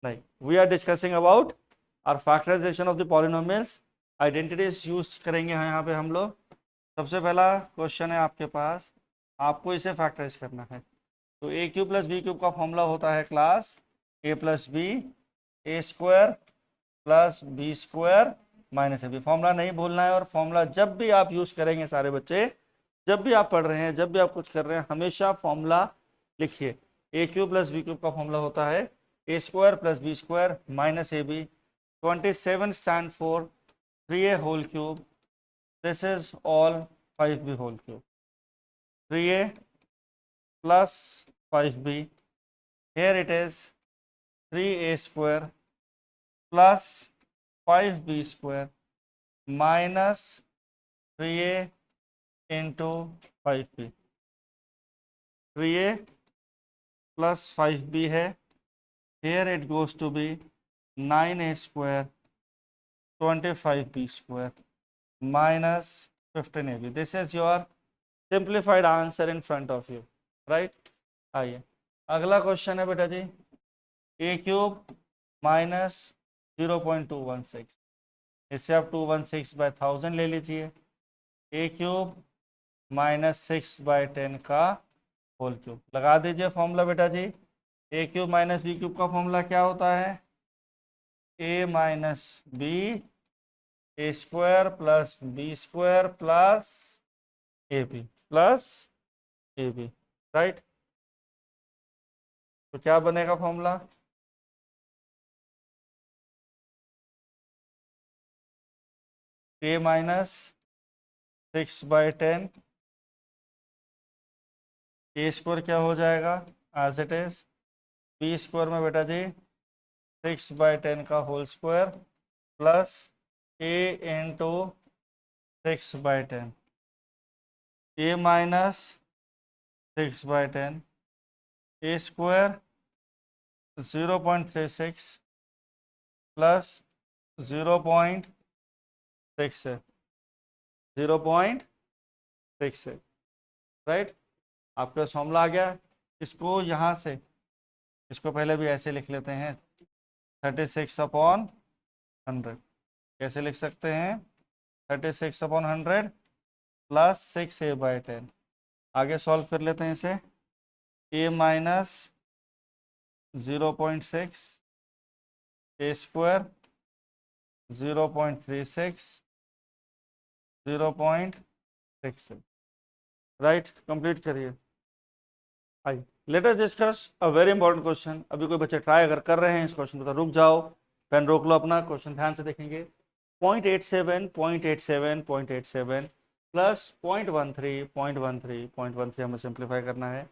नहीं, we are discussing about our factorization of the polynomials. Identities use करेंगे यहाँ पे हम लोग। सबसे पहला क्वेश्चन है आपके पास, आपको इसे फैक्टराइज करना है। तो ए क्यूब प्लस बी क्यूब का फॉर्मूला होता है class A plus B A square plus B square minus A B. Formula नहीं भूलना है, और फॉर्मूला जब भी आप यूज करेंगे सारे बच्चे, जब भी आप पढ़ रहे हैं, जब भी आप कुछ कर रहे हैं, हमेशा फॉर्मूला लिखिए। A cube plus B cube का फॉर्मूला होता है ए square plus B square minus A B. 27 stand for 3a whole cube, this is all 5b whole cube. 3a plus 5b, here it is 3a square plus 5b square minus 3a into 5b। 3a plus 5b है, here it goes to be 9a square 25b square minus 15ab। this is your simplified answer in front of you, right? आइए अगला question है बेटा जी, A cube minus 0.216, इससे आप 216/1000 ले लीजिए। ए क्यूब माइनस 6/10 का होल क्यूब लगा दीजिए फॉर्मूला बेटा जी। A cube minus B cube का फॉर्मूला क्या होता है? A minus B A square plus B square plus A B plus A B, right? तो क्या बनेगा formula? A minus 6/10, A square क्या हो जाएगा as it is, B square में बेटा जी 6/10 का whole square plus A into 6/10, A minus 6/10, A square 0.36 plus 0.6 है, 0.6 है, राइट? आपका फॉर्मूला आ गया। इसको यहाँ से, इसको पहले भी ऐसे लिख लेते हैं, 36/100। कैसे लिख सकते हैं? 36/100 प्लस 6a/10। आगे सॉल्व कर लेते हैं इसे। a minus 0.6 A square 0.36 0.66, right? Complete करिए। I let us discuss a very important question. अभी कोई बच्चे ट्राई अगर कर रहे हैं इस क्वेश्चन को तो रुक जाओ, पेन रोक लो अपना, क्वेश्चन ध्यान से देखेंगे। 0.87 प्लस 0.13 हमें सिंप्लीफाई करना है।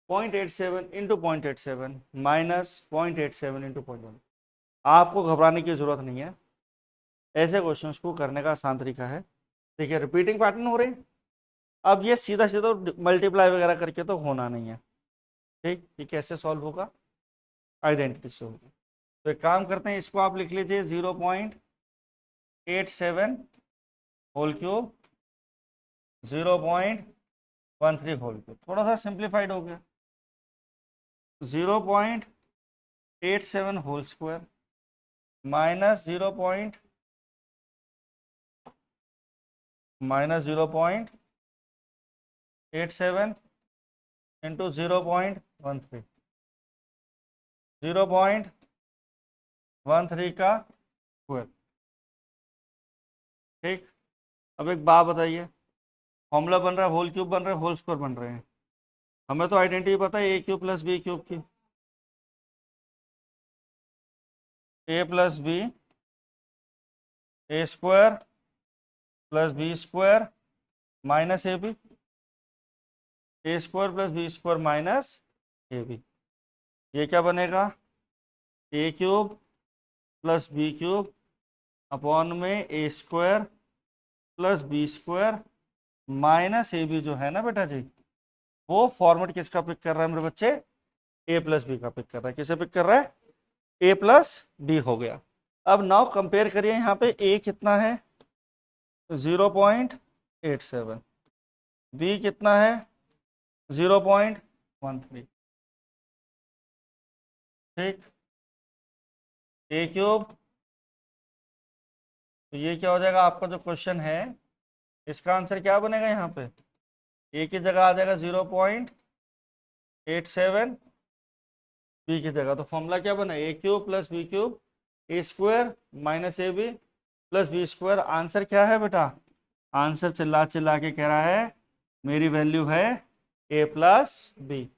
0.87 इंटू 0.87 माइनस 0.87 इंटू 0.1। आपको घबराने की जरूरत नहीं है, ऐसे क्वेश्चंस को करने का आसान तरीका है। देखिए रिपीटिंग पैटर्न हो रही है, अब ये सीधा सीधा मल्टीप्लाई वगैरह करके तो होना नहीं है, ठीक? ये कैसे सॉल्व होगा? आइडेंटिटी से होगा। तो एक काम करते हैं, इसको आप लिख लीजिए 0.87 होल क्यूब 0.13 होल क्यूब, थोड़ा सा सिंप्लीफाइड हो गया। 0.87 होल स्क्वायर माइनस 0.87 इंटू 0.13, 0.13 का स्क्वायर, ठीक? अब एक बात बताइए, फॉर्मूला बन रहा है, होल क्यूब बन रहे हैं, होल स्क्वायर बन रहे हैं, हमें तो आइडेंटिटी पता है A cube plus B cube की। A plus B A square plus B square minus A B, A square plus B square minus A B. ये क्या बनेगा? ए cube plus B cube upon में A square plus B square minus A B जो है ना बेटा जी, वो format किसका पिक कर रहा है मेरे बच्चे? ए प्लस बी का पिक कर रहा है। किसे पिक कर रहा है? ए प्लस बी हो गया। अब नाउ कंपेयर करिए, यहाँ पे ए कितना है? 0.87, बी कितना है? 0.13, ठीक? ए क्यूब। तो ये क्या हो जाएगा आपका जो क्वेश्चन है, इसका आंसर क्या बनेगा यहाँ पे, ए की जगह आ जाएगा 0.87, बी की जगह। तो फॉर्मूला क्या बना, A cube plus B cube A square minus A B plus B square. Answer क्या है बेटा, आंसर चिल्ला चिल्ला के कह रहा है मेरी वैल्यू है ए प्लस बी।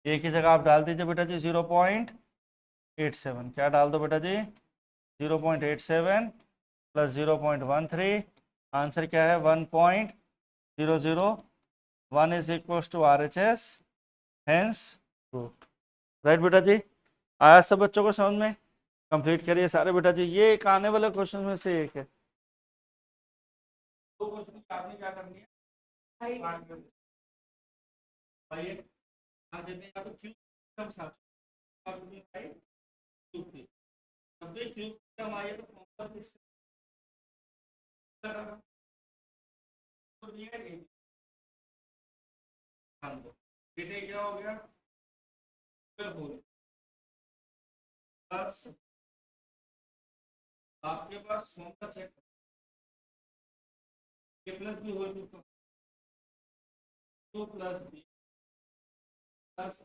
ए की जगह आप डाल दीजिए बेटा जी 0.87, क्या डाल दो बेटा जी 0.87 प्लस 0.13, आंसर क्या है 1.001 is equal to R H S, hence proved. Right बेटा जी, आया सब बच्चों को समझ में? कंप्लीट करिए सारे बेटा जी, ये एक आने वाले क्वेश्चन में से एक है। दो क्वेश्चन आपने क्या करनी है, भाई हाँ देते हैं आपको क्यूब कम साथ भाई क्यूब की, जब भी क्यूब कम आई है तो फॉर्मूला किस तरह तो दिया है हाँ तो बेटे क्या हो गया होल प्लस आपके पास formula check A plus B whole two plus B plus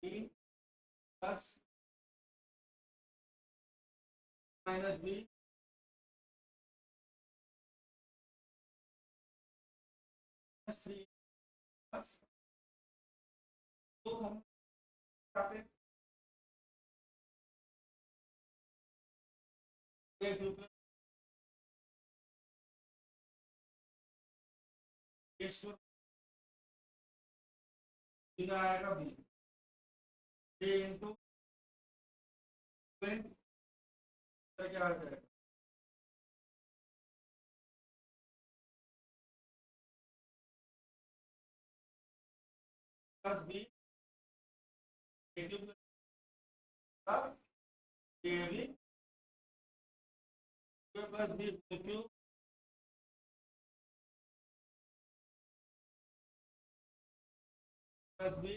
B plus minus B plus 3 plus तो हम काटे ए क्यूब ए स्क्वायर सीधा आएगा बी ए इनटू क्या आ जाएगा plus B A cube plus A B plus B cube plus B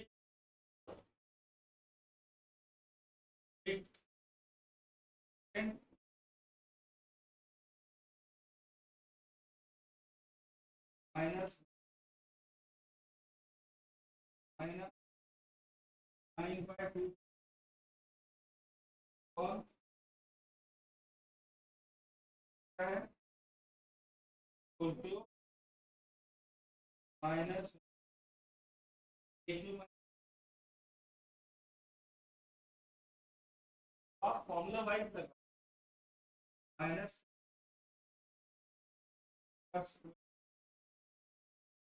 minus minus 9/2 और क्या है whole cube minus A cube. आप फॉर्मूला वाइज कर माइनस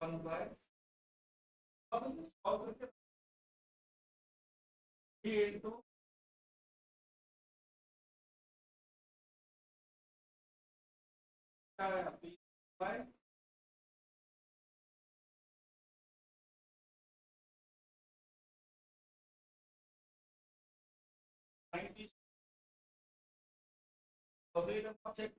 वन बाय अब इसे सॉल्व करके बी इनटू क्या है बी बाय नाइनटी अभी हम चेक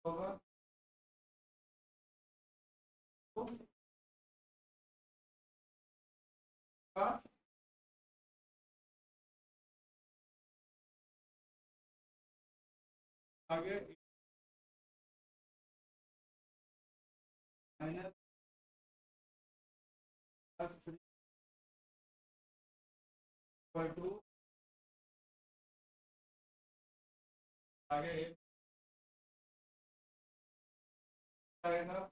होगा आगे माइनस प्लस 3 इक्वल टू आगे आएगा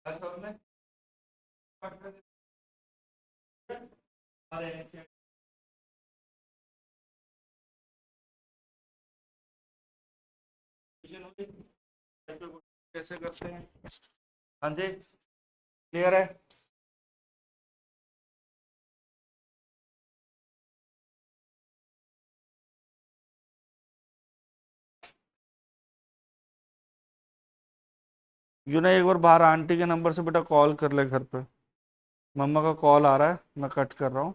ऐसा हमने अरे कैसे करते हैं, हाँ जी क्लियर है। ना एक बार बाहर आंटी के नंबर से बेटा कॉल कर ले घर पे, मम्मा का कॉल आ रहा है, मैं कट कर रहा हूँ।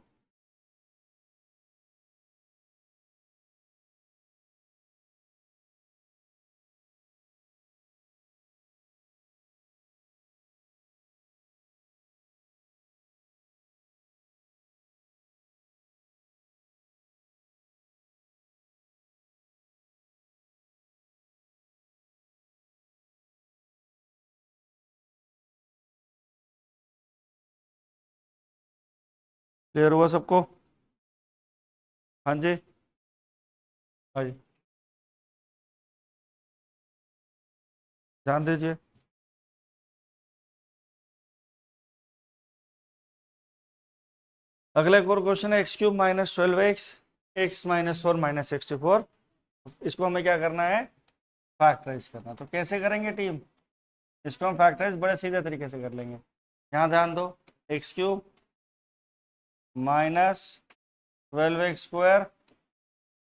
क्लियर हुआ सबको? हाँ जी, हाँ जी, ध्यान दीजिए। अगला एक और क्वेश्चन है, x cube minus 12x x minus 4 minus 64। इसको हमें क्या करना है? फैक्टराइज करना। तो कैसे करेंगे टीम? इसको हम फैक्टराइज बड़े सीधे तरीके से कर लेंगे। यहाँ ध्यान दो, X cube minus 12x square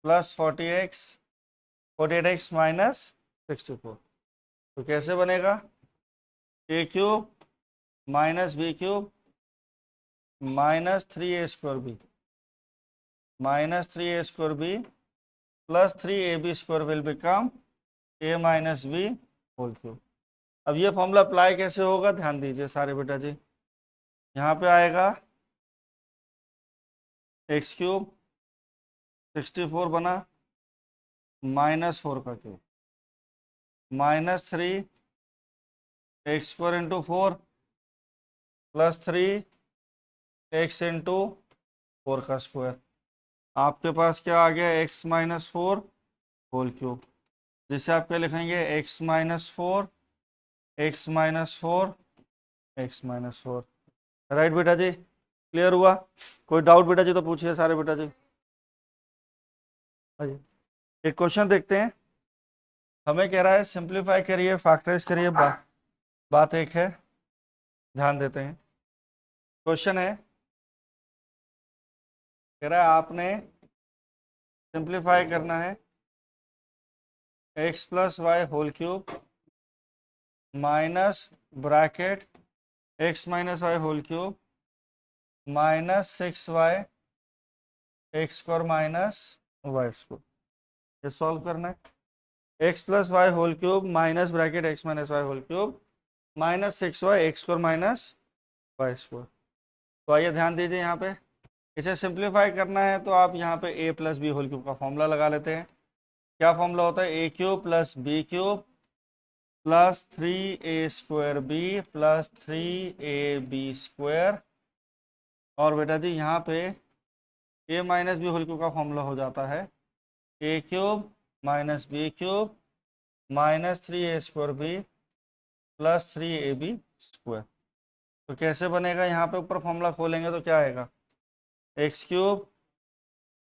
plus 48x minus 64। तो कैसे बनेगा? ए cube minus B cube minus 3a² B minus 3a² B plus 3ab² will become a minus B whole cube. अब ये फॉर्मूला अप्लाई कैसे होगा, ध्यान दीजिए सारे बेटा जी। यहाँ पे आएगा एक्स क्यूब 64 बना माइनस 4 का cube minus 3x² into 4 plus 3x into 4 का स्क्वायर। आपके पास क्या आ गया? x माइनस 4 होल क्यूब, जिसे आप क्या लिखेंगे? x minus 4 x minus 4 x minus 4। Right बेटा जी, क्लियर हुआ? कोई डाउट बेटा जी तो पूछिए सारे बेटा जी। हाँ जी, एक क्वेश्चन देखते हैं। हमें कह रहा है सिंप्लीफाई करिए, फैक्टराइज करिए, बात एक है, ध्यान देते हैं। क्वेश्चन है, कह रहा है आपने सिंप्लीफाई करना है x plus Y whole cube minus bracket x minus Y whole cube minus 6y X square minus Y square. ये सॉल्व करना है। x plus Y whole cube minus bracket x minus Y whole cube minus 6y X square minus Y square. तो आइए ध्यान दीजिए, यहाँ पे इसे सिंप्लीफाई करना है तो आप यहाँ पे a plus B whole cube का फॉर्मूला लगा लेते हैं। क्या फॉर्मूला होता है? A cube plus B cube plus 3a² B plus 3ab²। और बेटा जी यहाँ पे a minus B whole cube का फॉर्मूला हो जाता है A cube minus B cube minus 3a² B plus 3ab²। तो कैसे बनेगा? यहाँ पे ऊपर फॉर्मूला खोलेंगे तो क्या आएगा? X cube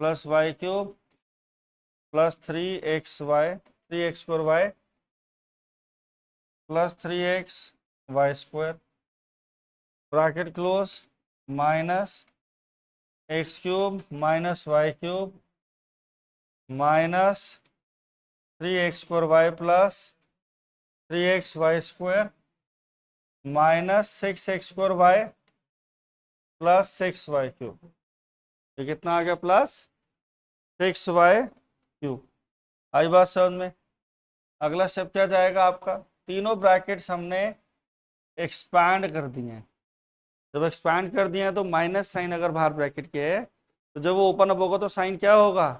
plus Y cube plus 3x² plus 3xy² bracket close minus X cube minus Y cube minus 3x² plus 3xy² minus 6x² plus 6y³। ये कितना आ गया? Plus 6y³। आई बात समझ में? अगला स्टेप क्या जाएगा आपका? तीनों ब्रैकेट्स हमने एक्सपैंड कर दिए हैं। जब एक्सपैंड कर दिए हैं तो माइनस साइन अगर बाहर ब्रैकेट के है तो जब वो ओपन अप होगा तो साइन क्या होगा?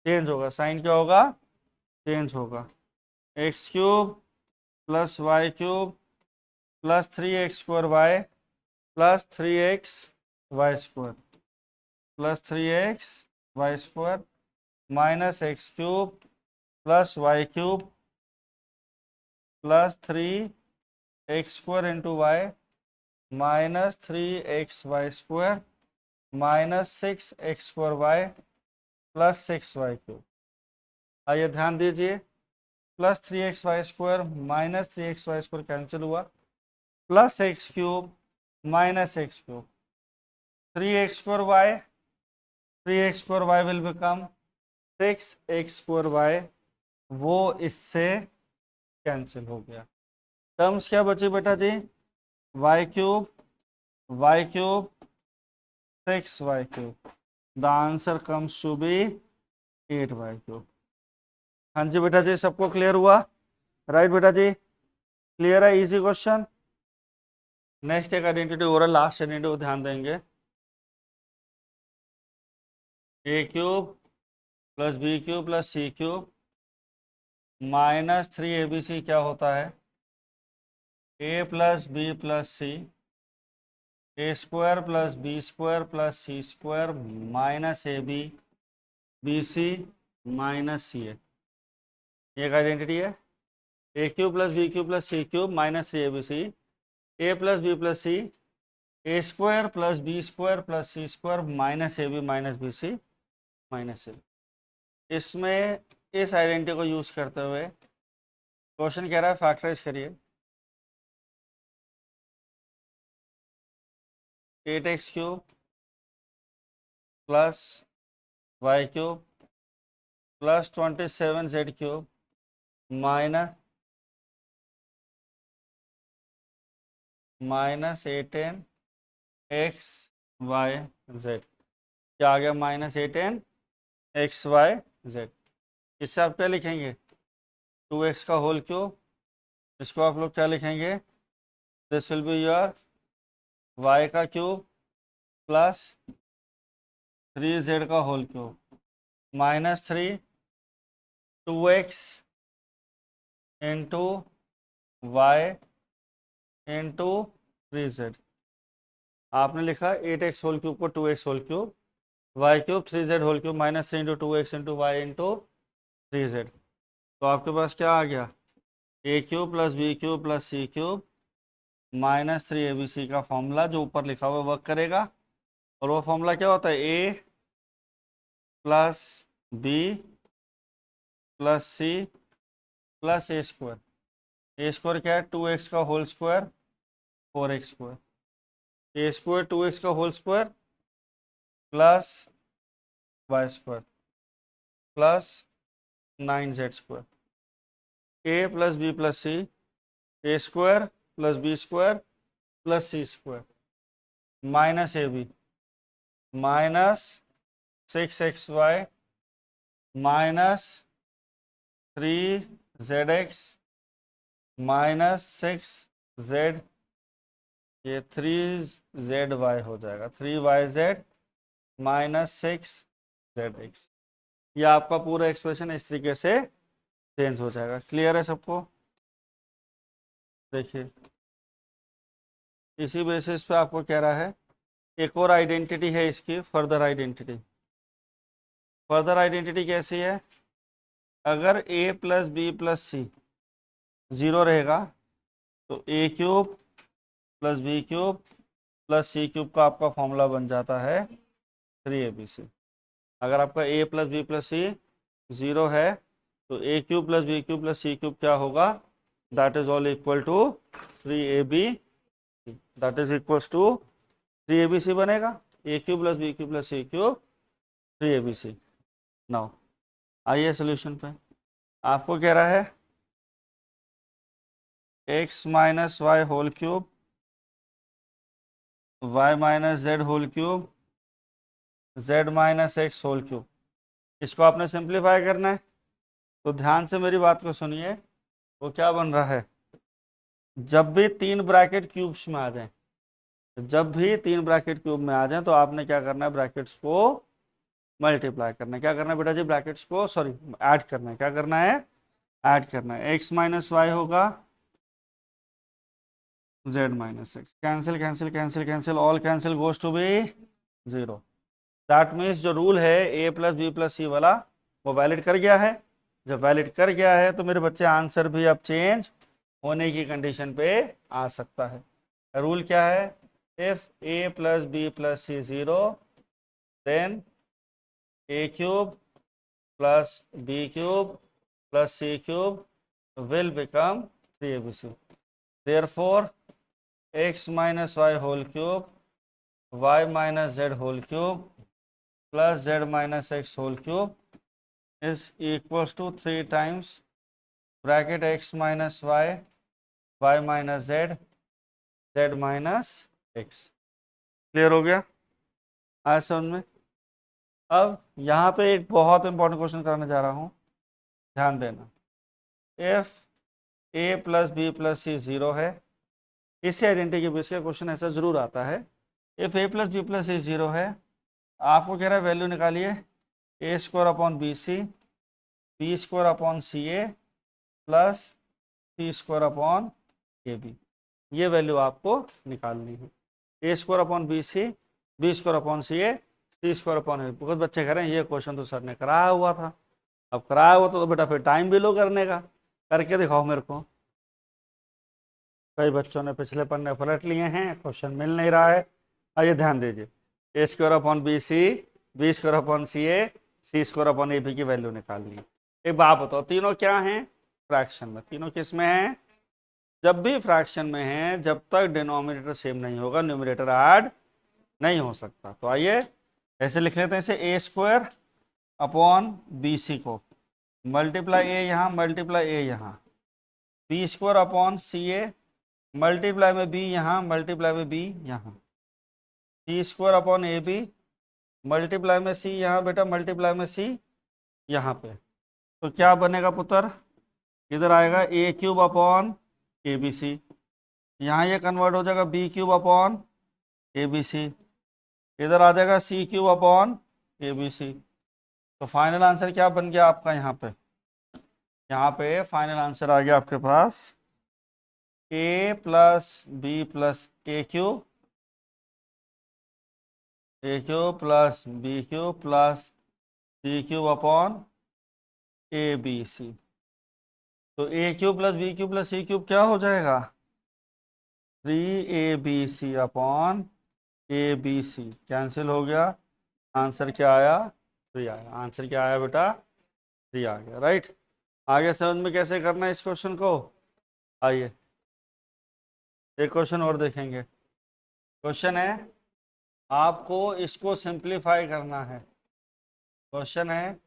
चेंज होगा। साइन क्या होगा? चेंज होगा। X cube plus Y cube plus 3x² plus 3xy² plus 3xy² minus X cube plus Y cube plus 3x² into Y minus 3xy² minus 6x² plus 6y³। आइए ध्यान दीजिए, plus 3xy² minus 3xy² cancel हुआ, plus X cube minus X cube 3x² 3x² will become 6x² वो इससे cancel हो गया। Terms क्या बची बेटा जी, y cube 6y cube, the answer comes to be 8y cube। हाँ जी बेटा जी, सबको क्लियर हुआ? राइट बेटा जी, क्लियर है? Easy question. नेक्स्ट एक आइडेंटिटी ओरल, लास्ट आइडेंटिटी को ध्यान देंगे। A cube plus B cube plus C cube minus 3abc क्या होता है, A plus B plus C, A square plus B square plus C square minus A B B C minus C A. एक identity है। A cube plus B cube plus C cube minus C A B C, A plus B plus C, A square plus B square plus C square minus A B minus B C minus A. इसमें इस identity को use करते हुए question कह रहा है factorize करिए। 8x cube plus Y cube plus 27z cube minus 18xyz, क्या आ गया, माइनस 18xyz। इससे आप क्या लिखेंगे, 2x का होल क्यूब, इसको आप लोग क्या लिखेंगे, this will be your y का क्यूब प्लस 3z का whole cube minus 3 2x into y into 3z। आपने लिखा 8x होल क्यूब को 2x whole cube, y cube 3z whole cube minus 3 into 2x into Y into 3z। तो आपके पास क्या आ गया, A cube plus B cube plus C cube minus 3abc का फॉर्मूला जो ऊपर लिखा हुआ वर्क करेगा। और वो फॉर्मूला क्या होता है, A plus B plus C plus A square. A square क्या है, 2x का whole square 4x square, A square 2x का whole square plus Y square plus 9z square, A plus B plus C, A square plus B square plus C square minus A B minus 6xy minus 3zx minus 6z, ये 3zy हो जाएगा, 3yz minus 6zx। ये आपका पूरा expression इस तरीके से change हो जाएगा। क्लियर है सबको? देखिए इसी बेसिस पे आपको कह रहा है, एक और आइडेंटिटी है इसकी, फर्दर आइडेंटिटी। फर्दर आइडेंटिटी कैसी है, अगर a प्लस बी प्लस सी 0 रहेगा तो ए cube plus B cube plus सी क्यूब का आपका फॉर्मूला बन जाता है 3abc। अगर आपका a प्लस बी प्लस सी 0 है तो ए cube plus B cube plus सी क्यूब क्या होगा, that is all equal to 3ab, that is equals to 3abc बनेगा, ए cube plus B cube plus सी क्यूब 3abc। नाउ आइए सोल्यूशन पे। आपको कह रहा है x minus Y whole cube y minus z whole cube z minus x whole cube. इसको आपने simplify करना है, तो ध्यान से मेरी बात को सुनिए। वो क्या बन रहा है, जब भी 3 ब्रैकेट क्यूब्स में आ जाए, जब भी 3 ब्रैकेट क्यूब में आ जाए तो आपने क्या करना है, ब्रैकेट्स को मल्टीप्लाई करना है। क्या करना है बेटा जी, ब्रैकेट्स को सॉरी ऐड करना है। क्या करना है, ऐड करना है। x माइनस वाई होगा z minus X, cancel cancel cancel cancel, all cancel goes to be 0। That means जो रूल है a plus B plus C वाला वो वैलिड कर गया है। जब वैलिड कर गया है तो मेरे बच्चे आंसर भी अब चेंज होने की कंडीशन पे आ सकता है। रूल क्या है, if a plus B plus C 0 then a cube plus b cube plus c cube will become 3abc। therefore x minus y whole cube y minus z whole cube plus z minus x whole cube is equals to 3 times bracket x minus y Y minus Z, Z minus X. Clear हो गया? आया समझ में? अब यहाँ पे एक बहुत इंपॉर्टेंट क्वेश्चन कराने जा रहा हूँ, ध्यान देना। If a plus B plus सी 0 है, इससे आइडेंटिटी के बेस का क्वेश्चन ऐसा जरूर आता है। If a plus B plus सी 0 है, आपको कह रहा है वैल्यू निकालिए a square upon b c, b square upon c A plus C square upon a B. ये वैल्यू आपको निकालनी है, ए square upon b c, b square upon c a, c square upon a. बहुत बच्चे कह रहे हैं ये क्वेश्चन तो सर ने कराया हुआ था। अब कराया हुआ तो बेटा फिर टाइम भी लो करने का, करके दिखाओ मेरे को। कई बच्चों ने पिछले पन्ने पलट लिए हैं, क्वेश्चन मिल नहीं रहा है। आइए ध्यान दीजिए, a square upon b c, b square upon c a, c square upon a b की वैल्यू निकालनी है। एक बात बताओ, तीनों क्या हैं? फ्रैक्शन में। तीनों किस में हैं? जब भी फ्रैक्शन में है, जब तक डिनोमिनेटर सेम नहीं होगा न्यूमरेटर ऐड नहीं हो सकता। तो आइए ऐसे लिख लेते हैं, इसे a square upon b c को मल्टीप्लाई ए यहाँ, मल्टीप्लाई ए यहाँ, b square upon c a multiply में बी यहाँ, मल्टीप्लाई में बी यहाँ, c square upon a b multiply में सी यहाँ बेटा, मल्टीप्लाई में सी यहाँ पे। तो क्या बनेगा पुत्र? इधर आएगा a cube upon a B c, यहाँ ये कन्वर्ट हो जाएगा b cube upon a B c, इधर आ जाएगा c cube upon a B c. तो फाइनल आंसर क्या बन गया आपका? यहाँ पे फाइनल आंसर आ गया आपके पास a plus B plus a cube, a cube plus B cube plus C cube upon a B c. तो ए cube plus B cube plus सी क्यूब क्या हो जाएगा? 3ab upon a B c. Cancel हो गया, आंसर क्या आया? 3 आया। Answer क्या आया बेटा? 3 आ गया, राइट। आगे समझ में कैसे करना है इस क्वेश्चन को? आइए एक क्वेश्चन और देखेंगे। क्वेश्चन है, आपको इसको सिंप्लीफाई करना है। क्वेश्चन है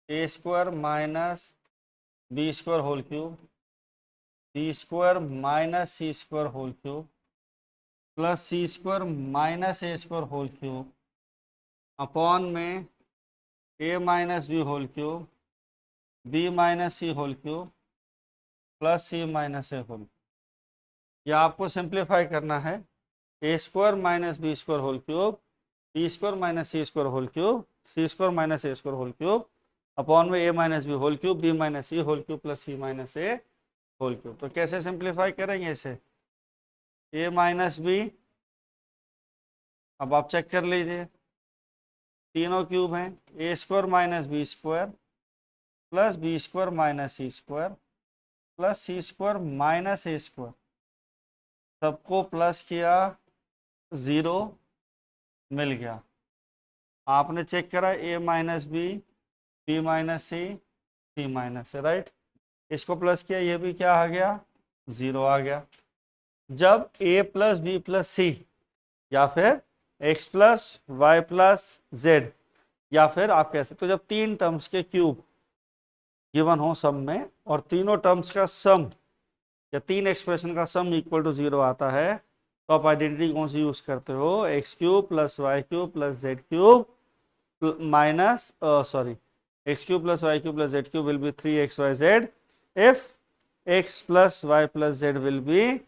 ए square minus b square whole cube, b square minus c square whole cube plus C square minus a square whole cube upon में a minus B whole cube, b minus c whole cube plus c minus a whole. ये आपको simplify करना है। ए square minus b square whole cube, b square minus c square whole cube, c square minus a square whole cube upon में a minus B whole cube, b minus c whole cube plus c minus a whole cube. तो कैसे simplify करेंगे इसे? ए minus B, अब आप check कर लीजिए, तीनों क्यूब हैं, a square minus b square plus B square minus c square plus C square minus a square, सबको प्लस किया, 0 मिल गया। आपने चेक करा a minus b minus c minus है, राइट। इसको प्लस किया, ये भी क्या आ गया? 0 आ गया। जब A plus B plus C या फिर X plus Y plus Z, या फिर आप कह सकते हो जब तीन टर्म्स के क्यूब गिवन हो सम में और तीनों टर्म्स का सम या तीन एक्सप्रेशन का सम इक्वल टू 0 आता है, तो आप आइडेंटिटी कौन सी यूज करते हो? X cube plus Y cube plus Z cube minus sorry, X cube plus Y cube plus Z cube will be 3xyz if X plus Y plus Z will be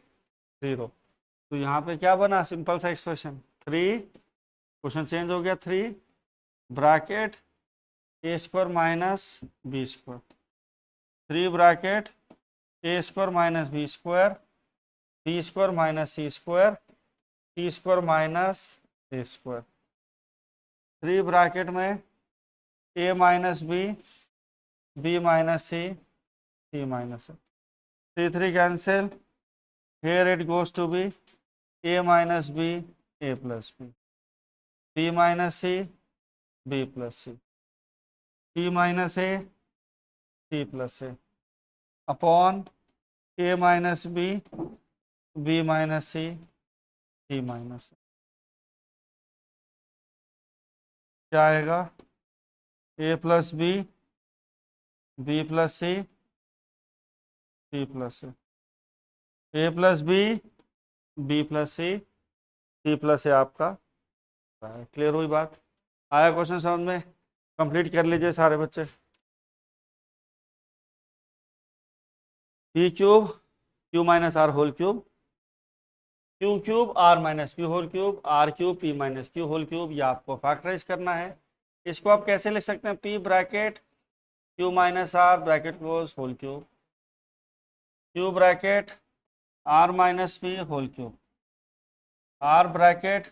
0। तो यहाँ पे क्या बना? Simple सा expression 3, question change हो गया, 3 bracket a square minus b square, 3 bracket a square minus b square minus c square minus a square, 3 bracket में a minus b minus c minus 3 cancel, here it goes to be a minus b a plus b minus c b plus c minus a c plus a upon a minus b minus c minus a। क्या आएगा? a plus b plus c plus a। A plus B plus C plus a आपका। Clear हुई बात? आया question समझ में? Complete कर लीजिए सारे बच्चे। P cube Q minus are whole cube, Q cube are minus P whole cube, are cube P minus Q whole cube, ये आपको फैक्टराइज करना है। इसको आप कैसे लिख सकते हैं? P bracket q minus r bracket close whole cube, q bracket r minus P whole cube, r bracket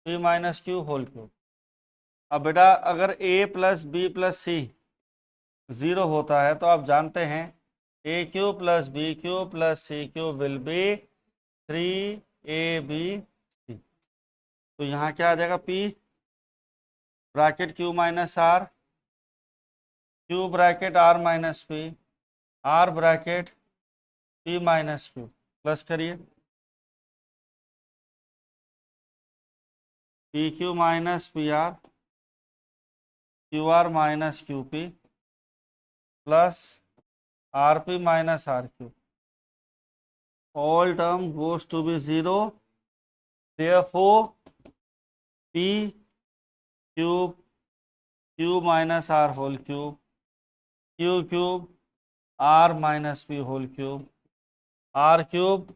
p minus Q whole cube. अब बेटा अगर ए प्लस बी प्लस सी 0 होता है तो आप जानते हैं a cube plus b cube plus c cube will be 3ab c. तो यहाँ क्या आ जाएगा? P bracket q minus r, q bracket r minus p, are bracket p minus q, plus करिए p q minus p r, q r minus q p, plus r p minus r q. All term goes to be 0, therefore p cube Q minus are whole cube, Q cube are minus P whole cube, are cube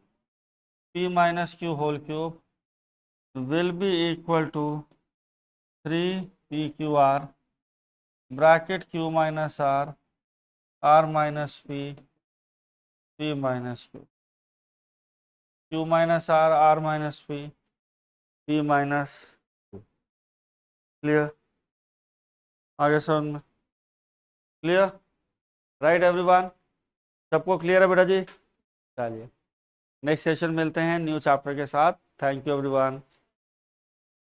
P minus Q whole cube will be equal to 3pqr bracket q minus r minus p minus q minus r minus p minus. Clear? आगे समझ में? Clear? Right everyone? सबको clear है बेटा जी? चलिए next session मिलते हैं new chapter के साथ। Thank you everyone.